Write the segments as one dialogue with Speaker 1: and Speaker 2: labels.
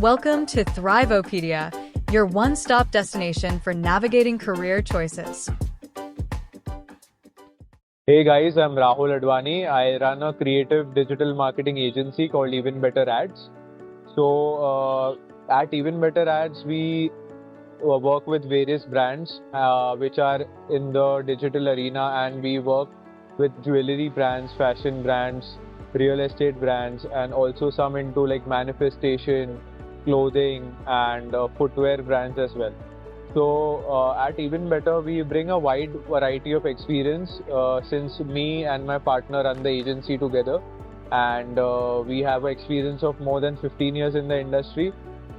Speaker 1: Welcome to Thriveopedia, your one-stop destination for navigating career choices.
Speaker 2: Hey guys, I'm Rahul Advani. I run a creative digital marketing agency called Even Better Ads. At Even Better Ads, we work with various brands which are in the digital arena, and we work with jewelry brands, fashion brands, real estate brands, and also some into like manifestation, clothing, and footwear brands as well. At Even Better, we bring a wide variety of experience since me and my partner run the agency together, and we have an experience of more than 15 years in the industry.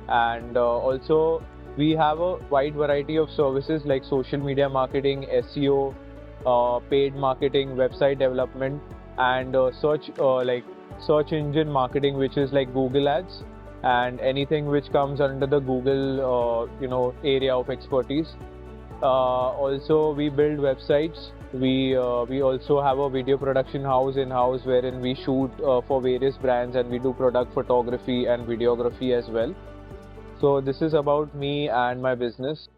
Speaker 2: And also, we have a wide variety of services like social media marketing, SEO, paid marketing, website development, and search engine marketing, which is like Google Ads and anything which comes under the Google area of expertise. Also, we build websites. We also have a video production house in house wherein we shoot for various brands, and we do product photography and videography as well. So this is about me and my business.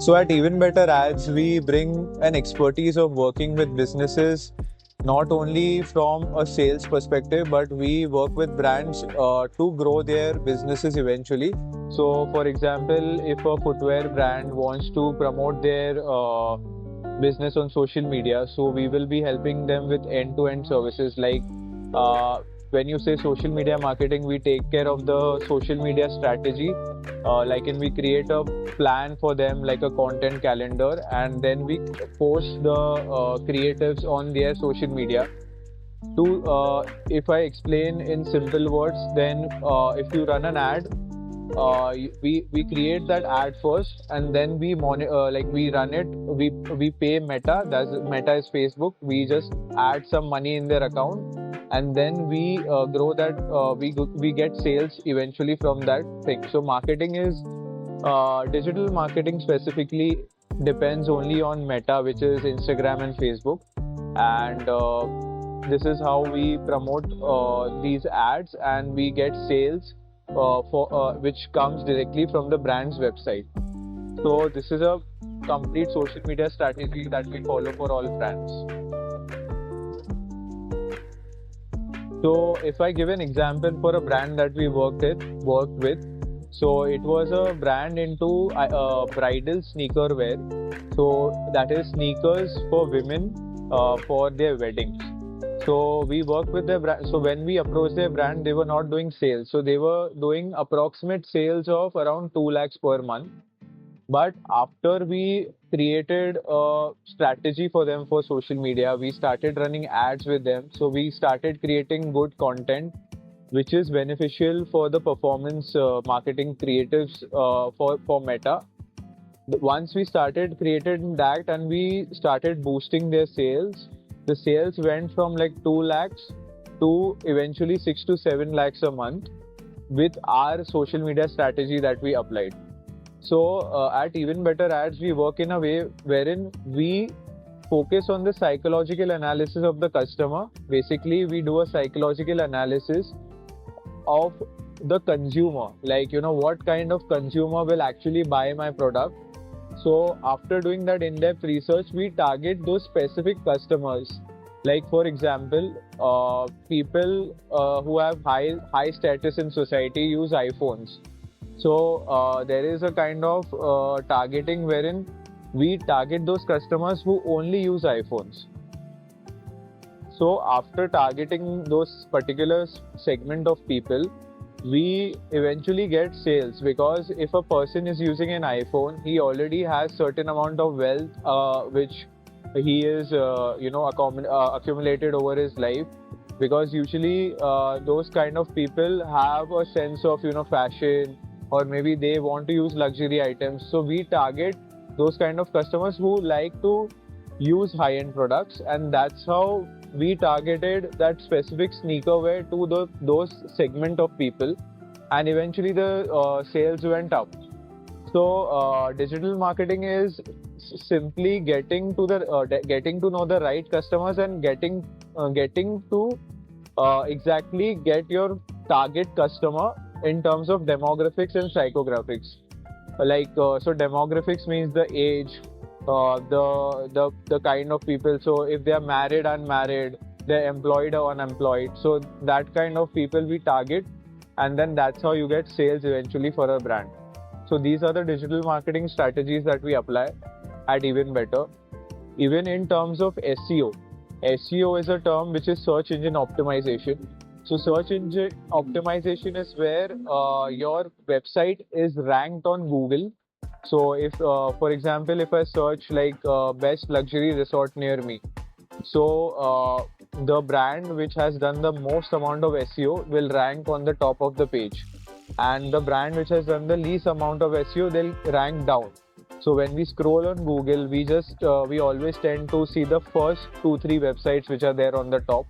Speaker 2: So at Even Better Ads, we bring an expertise of working with businesses, not only from a sales perspective, but we work with brands to grow their businesses eventually. So for example, if a footwear brand wants to promote their business on social media, so we will be helping them with end-to-end services like when you say social media marketing, we take care of the social media strategy. We create a plan for them, like a content calendar, and then we post the creatives on their social media. If I explain in simple words, then if you run an ad, we create that ad first, and then we we run it. We pay Meta. Meta is Facebook. We just add some money in their account, and then we grow that. We get sales eventually from that thing. So marketing is digital marketing specifically depends only on Meta, which is Instagram and Facebook, and this is how we promote these ads, and we get sales which comes directly from the brand's website. So this is a complete social media strategy that we follow for all brands. So if I give an example for a brand that we worked with, so it was a brand into bridal sneaker wear. So that is sneakers for women for their weddings. So we worked with their brand. So when we approached their brand, they were not doing sales. So they were doing approximate sales of around 2 lakhs per month. But after we created a strategy for them for social media, we started running ads with them. So we started creating good content, which is beneficial for the performance marketing creatives for Meta. Once we started creating that and we started boosting their sales, the sales went from like 2 lakhs to eventually 6 to 7 lakhs a month with our social media strategy that we applied. So at Even Better Ads, we work in a way wherein we focus on the psychological analysis of the customer. Basically, we do a psychological analysis of the consumer, like what kind of consumer will actually buy my product. So after doing that in-depth research, we target those specific customers. Like for example, people who have high status in society use iPhones. So there is a kind of targeting wherein we target those customers who only use iPhones. So after targeting those particular segment of people, we eventually get sales, because if a person is using an iPhone, he already has certain amount of wealth which he is accumulated over his life, because usually those kind of people have a sense of fashion, or maybe they want to use luxury items. So we target those kind of customers who like to use high-end products, and that's how we targeted that specific sneaker wear to those segment of people, and eventually the sales went up. So digital marketing is simply getting to know the right customers and getting to exactly get your target customer in terms of demographics and psychographics. So demographics means the age, the kind of people. So if they are married, unmarried, they're employed or unemployed. So that kind of people we target, and then that's how you get sales eventually for a brand. So these are the digital marketing strategies that we apply at Even Better. Even in terms of SEO, SEO is a term which is search engine optimization. So search engine optimization is where your website is ranked on Google. So if, for example, if I search like best luxury resort near me, so the brand which has done the most amount of SEO will rank on the top of the page, and the brand which has done the least amount of SEO, they'll rank down. So when we scroll on Google, we always tend to see the first 2-3 websites which are there on the top.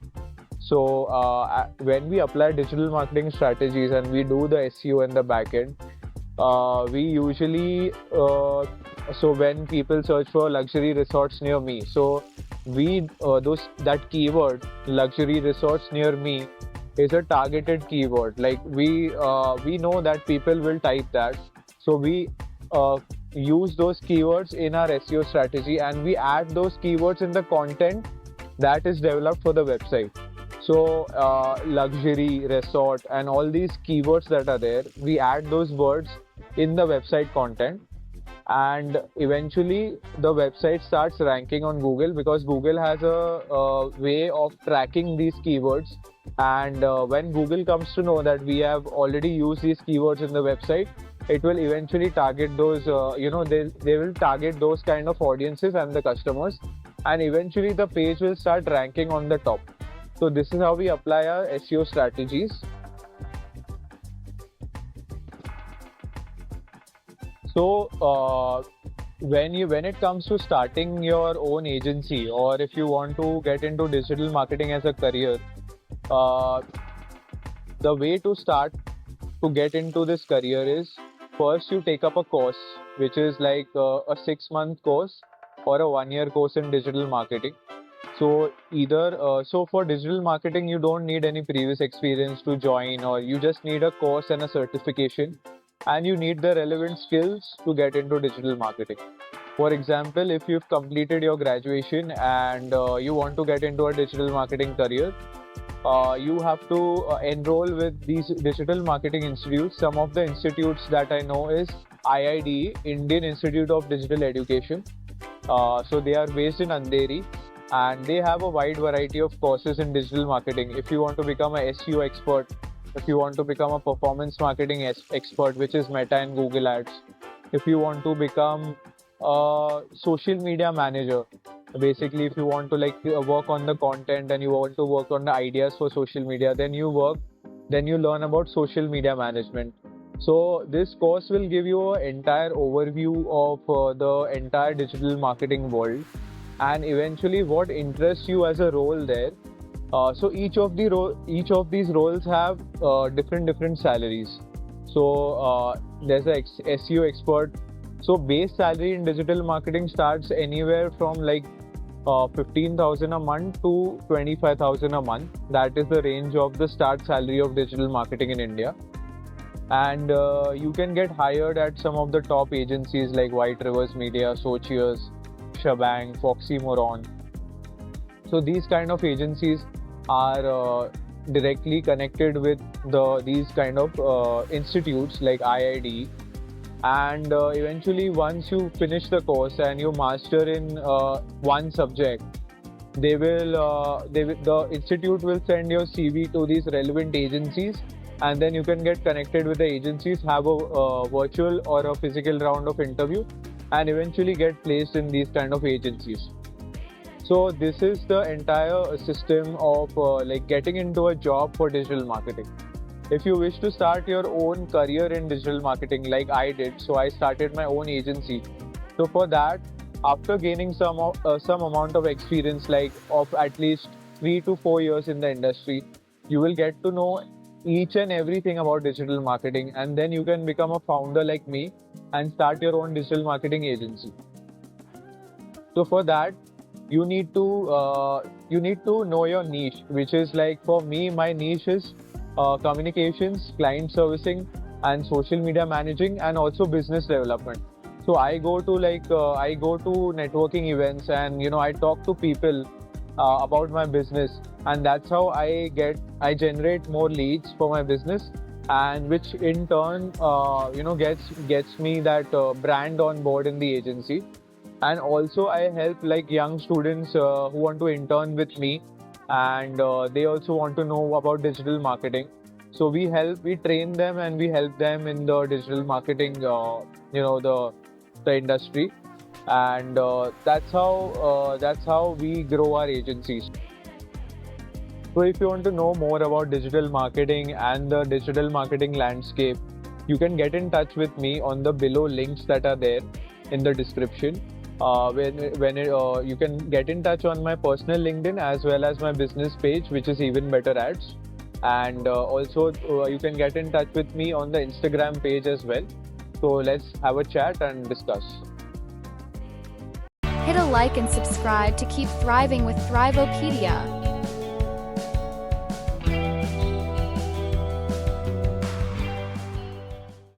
Speaker 2: So when we apply digital marketing strategies and we do the SEO and the backend, we usually so when people search for luxury resorts near me, so we that keyword luxury resorts near me is a targeted keyword. Like we know that people will type that, so we use those keywords in our SEO strategy, and we add those keywords in the content that is developed for the website. So luxury, resort, and all these keywords that are there, we add those words in the website content, and eventually the website starts ranking on Google, because Google has a way of tracking these keywords. And when Google comes to know that we have already used these keywords in the website, it will eventually target those, they will target those kind of audiences and the customers, and eventually the page will start ranking on the top. So this is how we apply our SEO strategies. So when it comes to starting your own agency, or if you want to get into digital marketing as a career, the way to start to get into this career is, first you take up a course which is like a 6-month course or a 1-year course in digital marketing. So so for digital marketing, you don't need any previous experience to join, or you just need a course and a certification, and you need the relevant skills to get into digital marketing. For example, if you've completed your graduation and you want to get into a digital marketing career, you have to enroll with these digital marketing institutes. Some of the institutes that I know is IIDE, Indian Institute of Digital Education. So they are based in Andheri, and they have a wide variety of courses in digital marketing. If you want to become a SEO expert, if you want to become a performance marketing expert, which is Meta and Google Ads, if you want to become a social media manager, basically if you want to work on the content and you want to work on the ideas for social media, then you learn about social media management. So this course will give you an entire overview of the entire digital marketing world, and eventually what interests you as a role there. So each of these roles have different salaries. So there's a SEO expert. So base salary in digital marketing starts anywhere from 15,000 a month to 25,000 a month. That is the range of the start salary of digital marketing in India. And you can get hired at some of the top agencies like White Rivers Media, Sochius, Shebang, Foxy Moron. So these kind of agencies are directly connected with these kind of institutes like IID. And eventually, once you finish the course and you master in one subject, the institute will send your CV to these relevant agencies, and then you can get connected with the agencies, have a virtual or a physical round of interview, and eventually get placed in these kind of agencies. So this is the entire system of getting into a job for digital marketing. If you wish to start your own career in digital marketing like I did, so I started my own agency. So for that, after gaining some amount of experience, like of at least 3 to 4 years in the industry, you will get to know each and everything about digital marketing, and then you can become a founder like me and start your own digital marketing agency. So for that, you need to know your niche, which is like for me, my niche is communications, client servicing, and social media managing, and also business development. So I go to networking events, and I talk to people about my business, and that's how I generate more leads for my business, and which in turn gets me that brand on board in the agency. And also I help like young students who want to intern with me, and they also want to know about digital marketing. So we train them, and we help them in the digital marketing, the industry. And that's how we grow our agencies. So if you want to know more about digital marketing and the digital marketing landscape, you can get in touch with me on the below links that are there in the description. You can get in touch on my personal LinkedIn as well as my business page, which is Even Better Ads. And also you can get in touch with me on the Instagram page as well. So let's have a chat and discuss.
Speaker 3: Hit a like and subscribe to keep thriving with Thrivopedia.